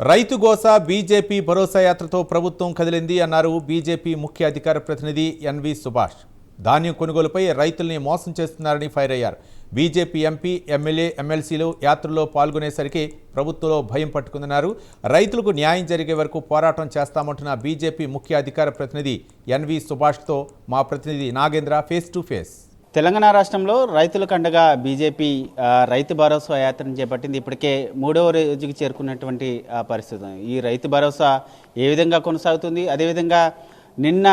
రైతు గోసా బీజేపీ భరోసా యాత్రతో ప్రభుత్వం కదిలింది అన్నారు బీజేపీ ముఖ్య అధికార ప్రతినిధి ఎన్వి సుభాష్. ధాన్యం కొనుగోలుపై రైతుల్ని మోసం చేస్తున్నారని ఫైర్ అయ్యారు. బీజేపీ ఎంపీ, ఎమ్మెల్యే, ఎమ్మెల్సీలు యాత్రలో పాల్గొనేసరికి ప్రభుత్వంలో భయం పట్టుకుందన్నారు. రైతులకు న్యాయం జరిగే వరకు పోరాటం చేస్తామంటున్న బీజేపీ ముఖ్య అధికార ప్రతినిధి ఎన్వి సుభాష్తో మా ప్రతినిధి Nagendra face to face. Telangana రాష్ట్రంలో రైతులకు అండగా బీజేపీ రైతు భరోసా యాత్రను చేపట్టింది. ఇప్పటికే 3వ రోజుకి చేరుకున్నటువంటి పరిస్థితి. ఈ రైతు భరోసా ఏ విధంగా కొనసాగుతుంది, అదేవిధంగా నిన్న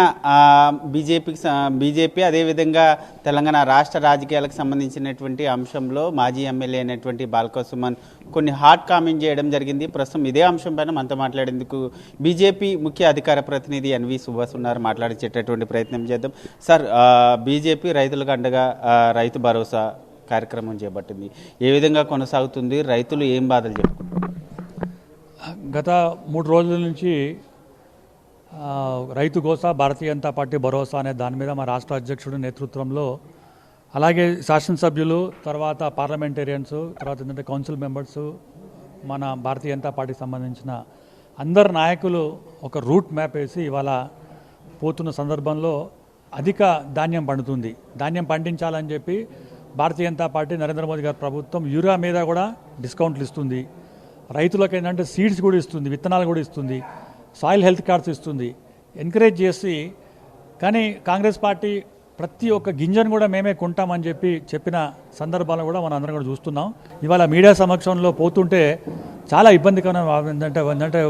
బీజేపీ అదేవిధంగా తెలంగాణ రాష్ట్ర రాజకీయాలకు సంబంధించినటువంటి అంశంలో మాజీ ఎమ్మెల్యే అయినటువంటి బాల్క సుమన్ కొన్ని హాట్ కామెంట్ చేయడం జరిగింది. ప్రస్తుతం ఇదే అంశం పైన మనతో మాట్లాడేందుకు బీజేపీ ముఖ్య అధికార ప్రతినిధి ఎన్వి సుభాష్ ఉన్నారు. మాట్లాడించేటటువంటి ప్రయత్నం చేద్దాం. సార్, బీజేపీ రైతులకు అండగా రైతు భరోసా కార్యక్రమం చేపట్టింది. ఏ విధంగా కొనసాగుతుంది? రైతులు ఏం బాధలు చెప్పుకుంటారు? గత 3 రోజుల నుంచి రైతు గోసా, భారతీయ జనతా పార్టీ భరోసా అనే దాని మీద మా రాష్ట్ర అధ్యక్షుడి నేతృత్వంలో, అలాగే శాసనసభ్యులు, తర్వాత పార్లమెంటేరియన్స్, తర్వాత ఏంటంటే కౌన్సిల్ మెంబర్స్, మన భారతీయ జనతా పార్టీకి సంబంధించిన అందరు నాయకులు ఒక రూట్ మ్యాప్ వేసి ఇవాళ పోతున్న సందర్భంలో అధిక ధాన్యం పండుతుంది. ధాన్యం పండించాలని చెప్పి భారతీయ జనతా పార్టీ, నరేంద్ర మోదీ గారి ప్రభుత్వం యూరియా మీద కూడా డిస్కౌంట్లు ఇస్తుంది. రైతులకు ఏంటంటే సీడ్స్ కూడా ఇస్తుంది, విత్తనాలు కూడా ఇస్తుంది, సాయిల్ హెల్త్ కార్డ్స్ ఇస్తుంది, ఎంకరేజ్ చేసి. కానీ కాంగ్రెస్ పార్టీ ప్రతి ఒక్క గింజను కూడా మేమే కొంటామని చెప్పిన సందర్భాలను కూడా మనం అందరం కూడా చూస్తున్నాం. ఇవాళ మీడియా సమక్షంలో పోతుంటే చాలా ఇబ్బందికరమైన ఏంటంటే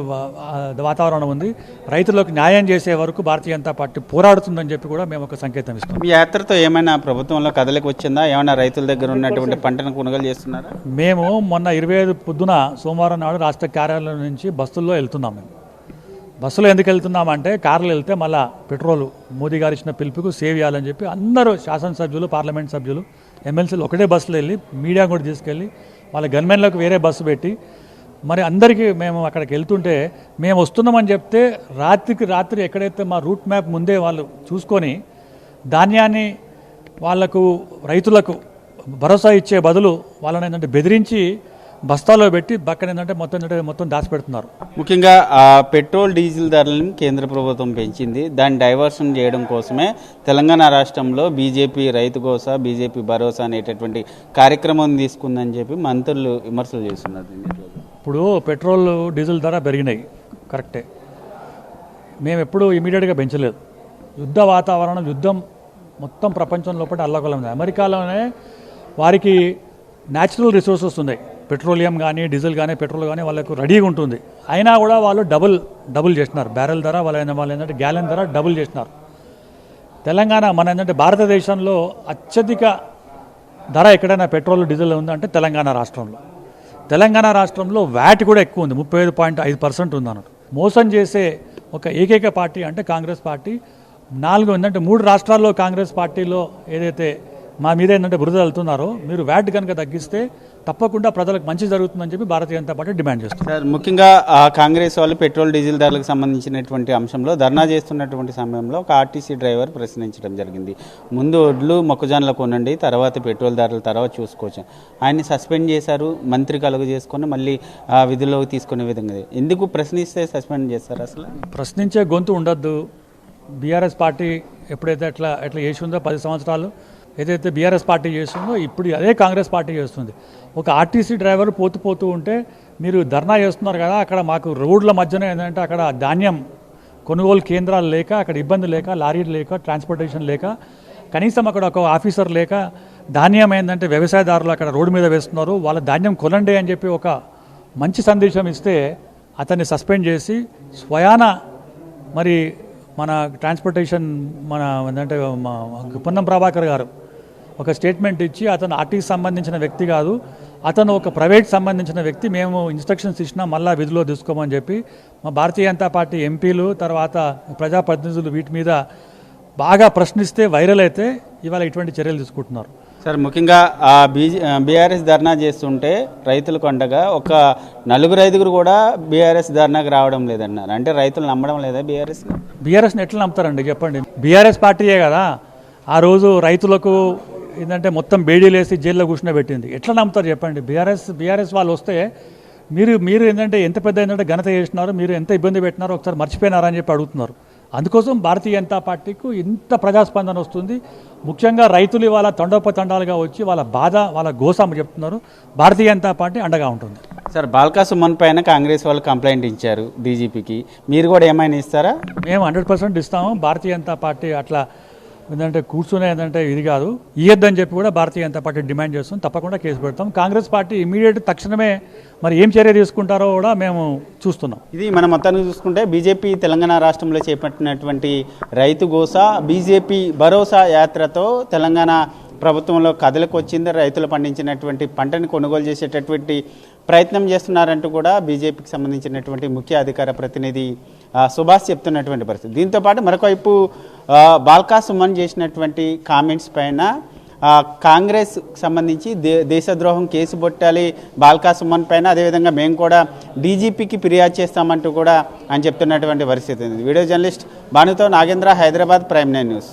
వాతావరణం ఉంది. రైతులకు న్యాయం చేసే వరకు భారతీయ జనతా పార్టీ పోరాడుతుందని చెప్పి కూడా మేము ఒక సంకేతం ఇస్తాం. ఈ యాత్రతో ఏమైనా ప్రభుత్వంలో కదలికి వచ్చిందా? ఏమైనా రైతుల దగ్గర ఉన్నటువంటి పంటను కొనుగోలు చేస్తున్నారా? మేము మొన్న 25 పొద్దున సోమవారం నాడు రాష్ట్ర కార్యాలయం నుంచి బస్సుల్లో వెళ్తున్నాం. మేము బస్సులో ఎందుకు వెళ్తున్నామంటే, కార్లు వెళ్తే మళ్ళీ పెట్రోల్ మోదీ గారు ఇచ్చిన పిలుపుకు సేవ్ చేయాలని చెప్పి అందరూ శాసనసభ్యులు, పార్లమెంట్ సభ్యులు, ఎమ్మెల్సీలు ఒకటే బస్సులో వెళ్ళి మీడియా కూడా తీసుకెళ్ళి వాళ్ళ గన్మెన్లకు వేరే బస్సు పెట్టి మరి అందరికీ మేము అక్కడికి వెళ్తుంటే మేము వస్తున్నామని చెప్తే రాత్రికి రాత్రి ఎక్కడైతే మా రూట్ మ్యాప్ ముందే వాళ్ళు చూసుకొని ధాన్యాన్ని వాళ్లకు రైతులకు భరోసా ఇచ్చే బదులు వాళ్ళని ఏంటంటే బెదిరించి బస్తాలో పెట్టి పక్కన మొత్తం దాచిపెడుతున్నారు. ముఖ్యంగా పెట్రోల్, డీజిల్ ధరలను కేంద్ర ప్రభుత్వం పెంచింది. దాన్ని డైవర్షన్ చేయడం కోసమే తెలంగాణ రాష్ట్రంలో బీజేపీ రైతు గోసా, బీజేపీ భరోసా అనేటటువంటి కార్యక్రమం తీసుకుందని చెప్పి మంత్రులు విమర్శలు చేస్తున్నారు. ఇప్పుడు పెట్రోల్, డీజిల్ ధర పెరిగినాయి, కరెక్టే. మేము ఎప్పుడూ ఇమీడియట్గా పెంచలేదు. యుద్ధ వాతావరణం, యుద్ధం మొత్తం ప్రపంచం లోపల అల్లకలం ఉంది. అమెరికాలోనే వారికి న్యాచురల్ రిసోర్సెస్ ఉన్నాయి. పెట్రోలియం కానీ, డీజిల్ కానీ, పెట్రోల్ కానీ వాళ్ళకు రెడీగా ఉంటుంది. అయినా కూడా వాళ్ళు డబుల్ చేసినారు. బ్యారెల్ ధర వాళ్ళు ఏంటంటే గ్యాలెన్ ధర డబుల్ చేసినారు. తెలంగాణ మన ఏంటంటే భారతదేశంలో అత్యధిక ధర ఎక్కడైనా పెట్రోల్, డీజిల్ ఉందంటే తెలంగాణ రాష్ట్రంలో. తెలంగాణ రాష్ట్రంలో వ్యాట్ కూడా ఎక్కువ ఉంది, 35.5% ఉంది అన్నట్టు. మోసం చేసే ఒక ఏకైక పార్టీ అంటే కాంగ్రెస్ పార్టీ. 3 రాష్ట్రాల్లో కాంగ్రెస్ పార్టీలో ఏదైతే మా మీద ఏంటంటే బురద వెళ్తున్నారో, మీరు వ్యాట్ కనుక తగ్గిస్తే తప్పకుండా ప్రజలకు మంచి జరుగుతుందని చెప్పి భారతీయ జనతా పార్టీ డిమాండ్ చేస్తుంది. సార్, ముఖ్యంగా కాంగ్రెస్ వాళ్ళు పెట్రోల్, డీజిల్ ధరలకు సంబంధించినటువంటి అంశంలో ధర్నా చేస్తున్నటువంటి సమయంలో ఒక ఆర్టీసీ డ్రైవర్ ప్రశ్నించడం జరిగింది. ముందు ఒడ్లు, మొక్కజొన్నలు కొనండి, తర్వాత పెట్రోల్ ధరల తర్వాత చూసుకోవచ్చు. ఆయన్ని సస్పెండ్ చేశారు. మంత్రి కలుగు చేసుకొని మళ్ళీ విధుల్లోకి తీసుకునే విధంగా. ఎందుకు ప్రశ్నిస్తే సస్పెండ్ చేస్తారు? అసలు ప్రశ్నించే గొంతు ఉండొద్దు. బీఆర్ఎస్ పార్టీ ఎప్పుడైతే ఎట్లా చేసి ఉందో 10 సంవత్సరాలు ఏదైతే బీఆర్ఎస్ పార్టీ చేస్తుందో ఇప్పుడు అదే కాంగ్రెస్ పార్టీ చేస్తుంది. ఒక ఆర్టీసీ డ్రైవర్ పోతూ ఉంటే మీరు ధర్నా చేస్తున్నారు కదా, అక్కడ మాకు రోడ్ల మధ్యన ఏంటంటే అక్కడ ధాన్యం కొనుగోలు కేంద్రాలు లేక, అక్కడ ఇబ్బంది లేక, లారీలు లేక, ట్రాన్స్పోర్టేషన్ లేక, కనీసం అక్కడ ఒక ఆఫీసర్ లేక, ధాన్యం ఏంటంటే వ్యవసాయదారులు అక్కడ రోడ్డు మీద వేస్తున్నారు, వాళ్ళ ధాన్యం కొనండి అని చెప్పి ఒక మంచి సందేశం ఇస్తే అతన్ని సస్పెండ్ చేసి స్వయాన మరి మన ట్రాన్స్పోర్టేషన్ మన ఏంటంటే పొన్నం ప్రభాకర్ గారు ఒక స్టేట్మెంట్ ఇచ్చి అతను ఆర్టీసీ సంబంధించిన వ్యక్తి కాదు, అతను ఒక ప్రైవేట్ సంబంధించిన వ్యక్తి, మేము ఇన్స్ట్రక్షన్స్ ఇచ్చినా మళ్ళీ విధిలో తీసుకోమని చెప్పి మా భారతీయ జనతా పార్టీ ఎంపీలు, తర్వాత ప్రజాప్రతినిధులు వీటి మీద బాగా ప్రశ్నిస్తే వైరల్ అయితే ఇవాళ ఇటువంటి చర్యలు తీసుకుంటున్నారు. సార్, ముఖ్యంగా బీఆర్ఎస్ ధర్నా చేస్తుంటే రైతులకు అండగా ఒక 4-5 కూడా బీఆర్ఎస్ ధర్నాకు రావడం లేదన్నారు. అంటే రైతులు నమ్మడం లేదా బీఆర్ఎస్ని ఎట్లా నమ్ముతారండి చెప్పండి? బీఆర్ఎస్ పార్టీయే కదా ఆ రోజు రైతులకు ఏంటంటే మొత్తం బేడీలేసి జైల్లో కూర్చుని పెట్టింది. ఎట్లా నమ్ముతారు చెప్పండి? బీఆర్ఎస్ వాళ్ళు వస్తే మీరు ఏంటంటే ఎంత పెద్ద ఏంటంటే ఘనత చేసినారు, మీరు ఎంత ఇబ్బంది పెట్టినారో ఒకసారి మర్చిపోయినారా అని చెప్పి అడుగుతున్నారు. అందుకోసం భారతీయ జనతా పార్టీకు ఇంత ప్రజాస్పందన వస్తుంది. ముఖ్యంగా రైతులు ఇవాళ తండోపతండాలుగా వచ్చి వాళ్ళ బాధ వాళ్ళ గోసాము చెప్తున్నారు. భారతీయ జనతా పార్టీ అండగా ఉంటుంది. సార్, బాల్కా సుమన్ పైన కాంగ్రెస్ వాళ్ళు కంప్లైంట్ ఇచ్చారు డీజీపీకి, మీరు కూడా ఏమైనా ఇస్తారా? మేము 100% ఇస్తాము. భారతీయ జనతా పార్టీ అట్లా ఏంటంటే కూర్చునే ఏంటంటే ఇది కాదు, ఇయ్యొద్దని చెప్పి కూడా భారతీయ జనతా పార్టీ డిమాండ్ చేస్తాం. తప్పకుండా కేసు పెడతాం. కాంగ్రెస్ పార్టీ ఇమీడియట్ తక్షణమే మరి ఏం చర్య తీసుకుంటారో కూడా మేము చూస్తున్నాం. ఇది మనం మొత్తాన్ని చూసుకుంటే బీజేపీ తెలంగాణ రాష్ట్రంలో చేపట్టినటువంటి రైతు గోసా బీజేపీ భరోసా యాత్రతో తెలంగాణ ప్రభుత్వంలో కథలకు వచ్చింది. రైతులు పండించినటువంటి పంటని కొనుగోలు చేసేటటువంటి ప్రయత్నం చేస్తున్నారంటూ కూడా బీజేపీకి సంబంధించినటువంటి ముఖ్య అధికార ప్రతినిధి సుభాష్ చెప్తున్నటువంటి పరిస్థితి. దీంతోపాటు మరొకవైపు బాల్కా సుమన్ చేసినటువంటి కామెంట్స్ పైన కాంగ్రెస్ సంబంధించి దేశద్రోహం కేసు పెట్టాలి బాల్కా సుమన్ పైన, అదేవిధంగా మేము కూడా డీజీపీకి ఫిర్యాదు చేస్తామంటూ కూడా అని చెప్తున్నటువంటి పరిస్థితి ఉంది. వీడియో జర్నలిస్ట్ భానుతో నాగేంద్ర, హైదరాబాద్, ప్రైమ్ 9 న్యూస్.